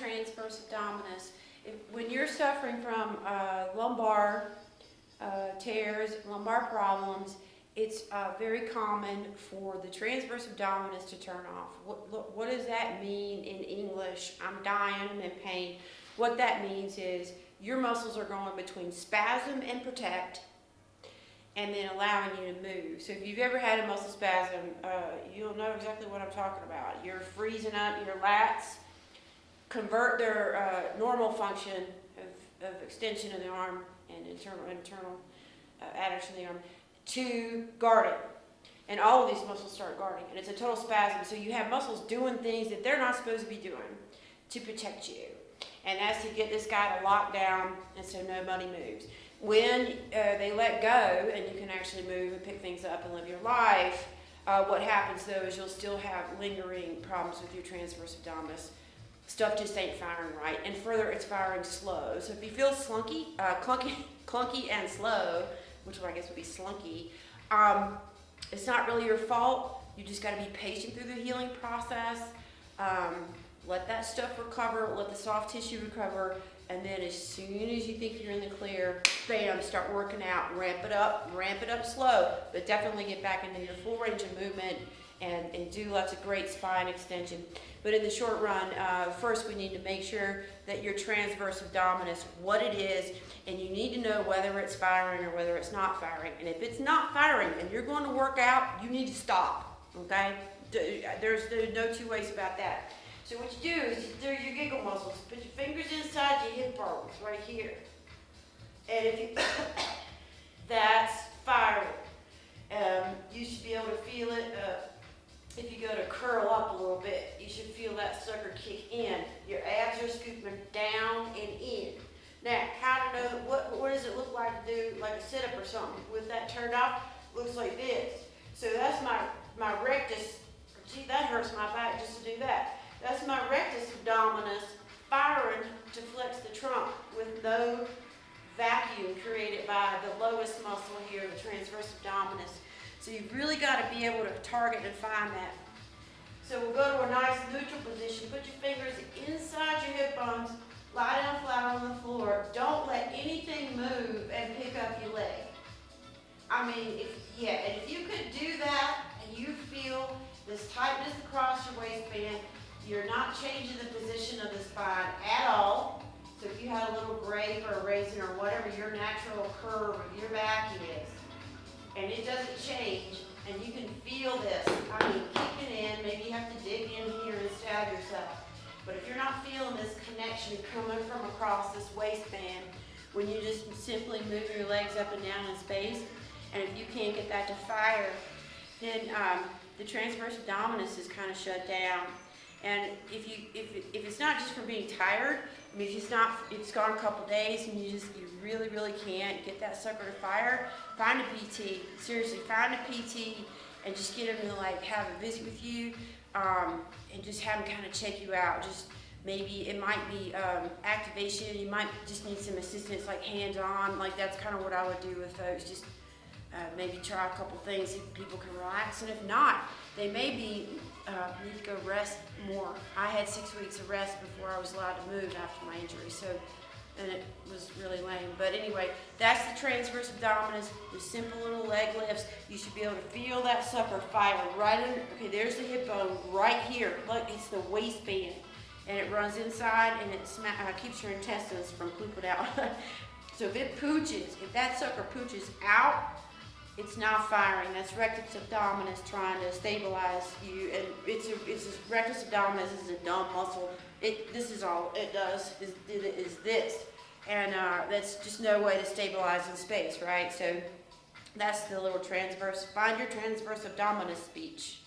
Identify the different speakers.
Speaker 1: transverse abdominis. When you're suffering from lumbar tears, lumbar problems, it's very common for the transverse abdominis to turn off. What does that mean in English? I'm dying, I'm in pain. What that means is your muscles are going between spasm and protect, and then allowing you to move. So if you've ever had a muscle spasm, you'll know exactly what I'm talking about. You're freezing up your lats, convert their normal function of extension of the arm and internal adduction of the arm to guarding. And all of these muscles start guarding, and it's a total spasm. So you have muscles doing things that they're not supposed to be doing to protect you. And that's to get this guy to lock down and so nobody moves. When they let go and you can actually move and pick things up and live your life, what happens though is you'll still have lingering problems with your transverse abdominis. Stuff just ain't firing right, and further, it's firing slow. So if you feel clunky and slow, which I guess would be slunky, it's not really your fault. You just got to be patient through the healing process. Let that stuff recover, let the soft tissue recover, and then as soon as you think you're in the clear, bam, start working out. Ramp it up slow, but definitely get back into your full range of movement and do lots of great spine extension. But in the short run, first we need to make sure that your transverse abdominis, what it is, and you need to know whether it's firing or whether it's not firing. And if it's not firing and you're going to work out, you need to stop, okay? There's no two ways about that. So what you do is you do your giggle muscles. Put your fingers inside your hip bones right here. And if you, that's firing. You should be able to feel it. If you go to curl up a little bit, you should feel that sucker kick in. Your abs are scooping down and in. Now, how to know, what does it look like to do like a sit-up or something? With that turned off, looks like this. So that's my rectus. Gee, that hurts my back just to do that. That's my rectus abdominis firing to flex the trunk with no vacuum created by the lowest muscle here, the transverse abdominis. So you've really got to be able to target and find that. So we'll go to a nice neutral position. Put your fingers inside your hip bones. Lie down flat on the floor. Don't let anything move and pick up your leg. I mean, if you could do that and you feel this tightness across your waistband, you're not changing the position of the spine at all. So if you had a little grape or a raisin or whatever your natural curve of your back is, and it doesn't change, and you can feel this, I mean, kicking in, maybe you have to dig in here and stab yourself. But if you're not feeling this connection coming from across this waistband, when you just simply move your legs up and down in space, and if you can't get that to fire, then the transverse abdominis is kind of shut down. And if it's not just from being tired, I mean, it's gone a couple days and you really can't get that sucker to fire, find a PT. Seriously, find a PT and just get them to like have a visit with you and just have them kind of check you out. Just maybe it might be activation. You might just need some assistance, like hands-on. Like that's kind of what I would do with those. Just maybe try a couple things, see if people can relax, and if not, they may be need to go rest more. I had 6 weeks of rest before I was allowed to move after my injury, and it was really lame. But anyway, that's the transverse abdominis with simple little leg lifts. You should be able to feel that sucker fire right in. Okay, there's the hip bone right here. Look, it's the waistband, and it runs inside, and it keeps your intestines from pooping out. So if that sucker pooches out, it's not firing. That's rectus abdominis trying to stabilize you, and rectus abdominis is a dumb muscle. This is all it does is this, and that's just no way to stabilize in space, right? So that's the little transverse. Find your transverse abdominis speech.